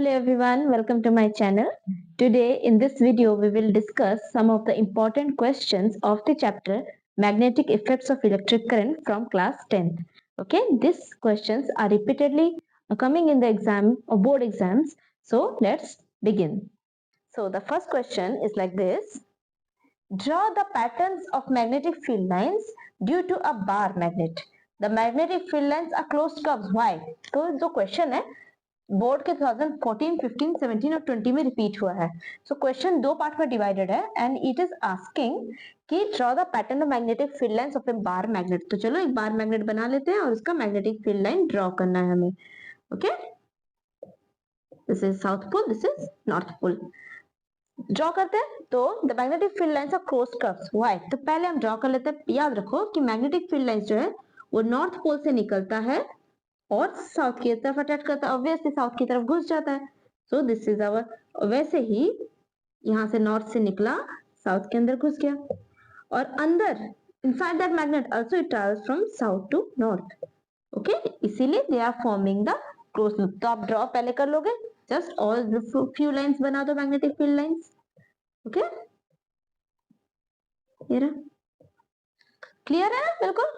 Hello everyone, welcome to my channel. Today in this video we will discuss some of the important questions of the chapter Magnetic Effects of Electric Current from class 10th. Okay, these questions are repeatedly coming in the exam or board exams. So let's begin. So the first question is like this. Draw the patterns of magnetic field lines due to a bar magnet. The magnetic field lines are closed curves. Why? तो जो question है board के 2014, 15, 17 और 20 में repeat हुआ है. So question दो part में डिवाइडेड है एंड इट इज आस्किंग कि draw the pattern of magnetic field lines of A bar magnet. तो चलो एक बार मैग्नेट बना लेते हैं और उसका मैग्नेटिक फील्ड लाइन ड्रॉ करना है हमें. Okay, this is south pole, this is north pole. Draw करते हैं. तो the magnetic field lines are closed curves. Why? तो पहले हम ड्रॉ कर लेते हैं. याद रखो कि मैग्नेटिक फील्ड लाइंस जो है वो नॉर्थ पोल से निकलता है और साउथ की तरफ अटैच करता है. ऑब्वियसली साउथ की तरफ घुस जाता है. So this is our. वैसे ही यहां से नॉर्थ से निकला, साउथ के अंदर घुस गया और अंदर inside that magnet also it travels from south to north. Okay, इसीलिए they are forming the close loop. तो आप ड्रॉ पहले कर लोगे. जस्ट ऑल फ्यू लाइंस बना दो magnetic field lines. Okay, clear है ना बिल्कुल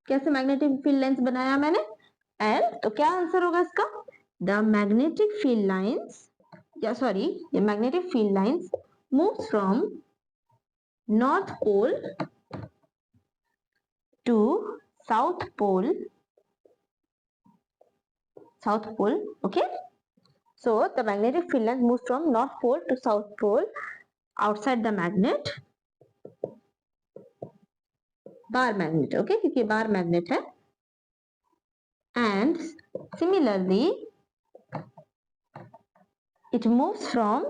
कैसे मैग्नेटिक फील्ड लाइंस बनाया मैंने. एंड तो क्या आंसर होगा इसका? द मैग्नेटिक फील्ड लाइंस, या sorry, the magnetic field lines moves from north pole to south pole. South pole. Okay, so the magnetic field lines moves from north pole to south pole outside the magnet. bar magnet. okay, क्योंकि bar magnet है. and similarly it moves from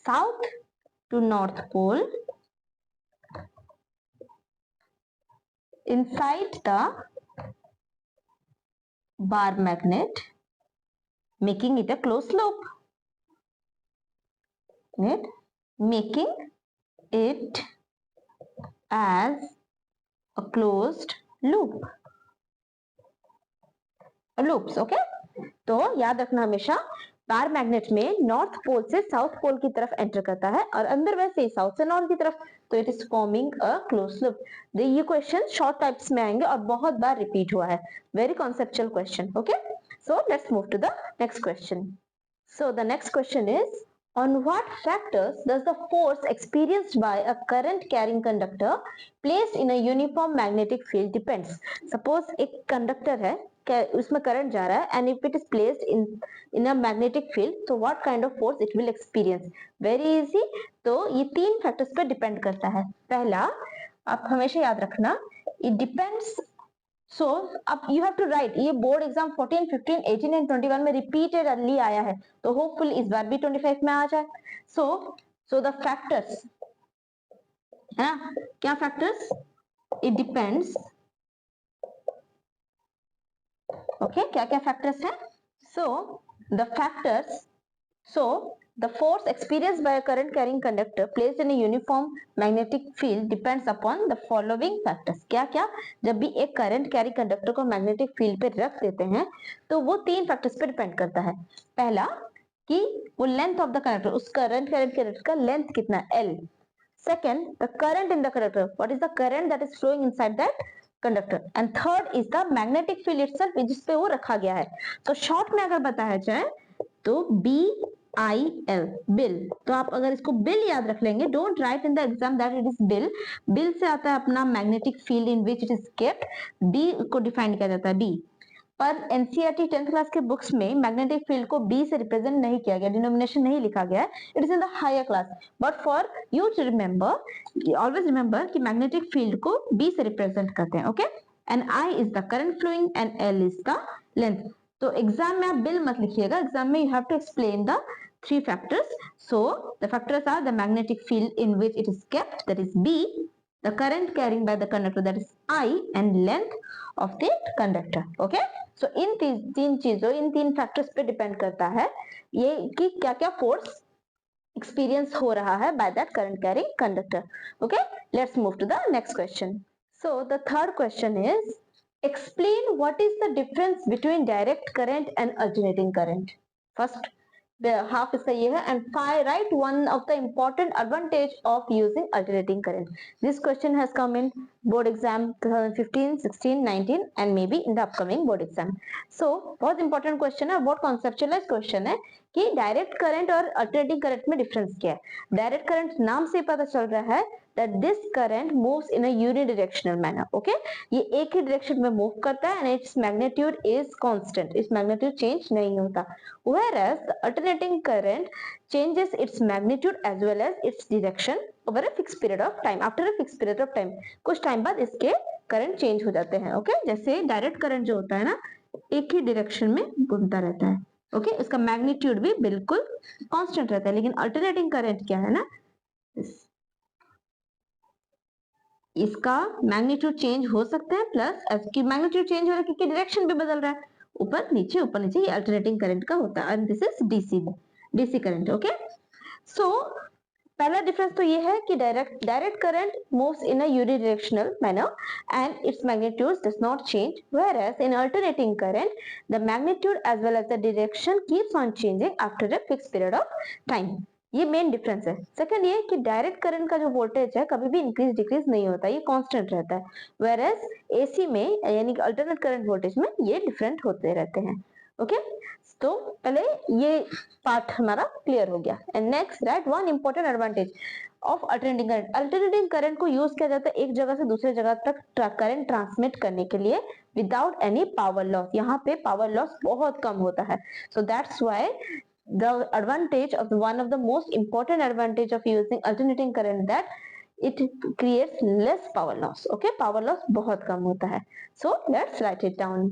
south to north pole inside the bar magnet, making it a closed loop. Making it as a closed loop. loops. okay, तो याद रखना हमेशा bar magnet में north pole से south pole की तरफ enter करता है और अंदर वैसे ही साउथ से नॉर्थ की तरफ. तो it is forming a close loop. ये क्वेश्चन शॉर्ट टाइप्स में आएंगे और बहुत बार रिपीट हुआ है. Very conceptual question. Okay, so let's move to the next question. So the next question is on what factors does the force experienced by a current carrying conductor placed in a uniform magnetic field depends. suppose एक conductor है, उसमें current जा रहा है and if it is placed in a magnetic field, so what kind of force it will experience? very easy. तो ये तीन factors पे डिपेंड करता है. पहला, आप हमेशा याद रखना, it depends. so अब you have to write. ये बोर्ड एग्जाम 14, 15, 18 एंड 21 में रिपीटेडली आया है, तो होपफुली इस बार भी 25 में आ जाए. so the factors है ना, क्या फैक्टर्स? it depends. ओके, क्या क्या फैक्टर्स हैं? The force experienced by a current carrying conductor placed in a uniform magnetic field depends upon the following factors. क्या क्या? जब भी एक करंट कैरी कंडक्टर को मैग्नेटिक फील्ड पे रख देते हैं तो वो तीन फैक्टर्स पे डिपेंड करता है. पहला कि वो लेंथ ऑफ द कंडक्टर, उस करंट कंडक्टर का लेंथ कितना है, L. Second, the current in the conductor, what is the current that is flowing inside that conductor. And third is the magnetic field itself जिस पे वो रखा गया है. तो शॉर्ट में अगर बताया जाए तो BIL, बिल. तो आप अगर इसको बिल याद रख लेंगे, don't write in the exam that it is bill. Bill से आता है अपना magnetic field in which it is kept. B को डिफाइन किया जाता है डी. पर एनसीईआरटी 10th क्लास के बुक्स में मैग्नेटिक फील्ड को बी से रिप्रेजेंट नहीं किया गया, डिनोमिनेशन नहीं लिखा गया है. It is in the higher class. But for you to remember, always remember कि मैग्नेटिक फील्ड को बी से रिप्रेजेंट करते हैं. Okay, and I is the current flowing and L is the length. तो एग्जाम में आप बिल मत लिखिएगा, एग्जाम में you have to explain the three factors. so the factors are the magnetic field in which it is kept, that is B, the current carrying by the conductor, that is I, and length of the conductor. okay, so इन तीन चीजों, इन तीन factors पे depend करता है ये कि क्या क्या फोर्स एक्सपीरियंस हो रहा है by that current carrying conductor. okay, let's move to the next question. so the third question is Explain what is the difference between direct current and alternating current. First the half इसका ये है and write one of the important advantage of using alternating current. This question has come in board exam 2015, 16, 19 and maybe in the upcoming board exam. So बहुत important question है, बहुत conceptualized question है कि direct current और alternating current में difference क्या है। Direct current नाम से पता चल रहा है that this current moves in a unidirectional manner. Okay, ये एक ही डायरेक्शन में मूव करता है and its magnitude is constant. इस मैग्नीट्यूड चेंज नहीं होता। Whereas the alternating current changes its magnitude as well as its direction over a fixed period of time. After a fixed period of time, कुछ time बाद इसके current change हो जाते हैं। Okay, जैसे डायरेक्ट करंट जो होता है ना, एक ही डायरेक्शन में घूमता रहता है। ओके, उसका मैग्नीट्यूड भी बिल्कुल कांस्टेंट रहता है। लेकिन अल्टरनेटिंग करंट क्या है ना, इसका मैग्नीट्यूड चेंज हो सकता है प्लस इसकी मैग्नीट्यूड चेंज हो रहा है क्योंकि डायरेक्शन भी बदल रहा है, ऊपर नीचे, ये अल्टरनेटिंग करंट का होता है। And this is DC current. Okay, so पहला डिफरेंस तो ये है कि direct current moves in a unidirectional manner and its magnitude does not change, whereas in alternating current the magnitude as well as the direction keeps on changing after a fixed period of time. ये main difference है। Second ये कि direct current का जो voltage है कभी भी increase decrease नहीं होता, ये कांस्टेंट रहता है। वेयरएज एसी में यानी कि अल्टरनेट करंट वोल्टेज में ये डिफरेंट होते रहते हैं। ओके, तो पहले ये पार्ट हमारा क्लियर हो गया। And next right one important advantage of alternating current. Alternating current को यूज किया जाता है एक जगह से दूसरे जगह तक करंट ट्रांसमिट करने के लिए विदाउट एनी पावर लॉस। यहाँ पे पावर लॉस बहुत कम होता है। So that's why the advantage of one of the most important advantage of using alternating current that it creates less power loss. Okay, power loss बहुत कम होता है। So let's write it down.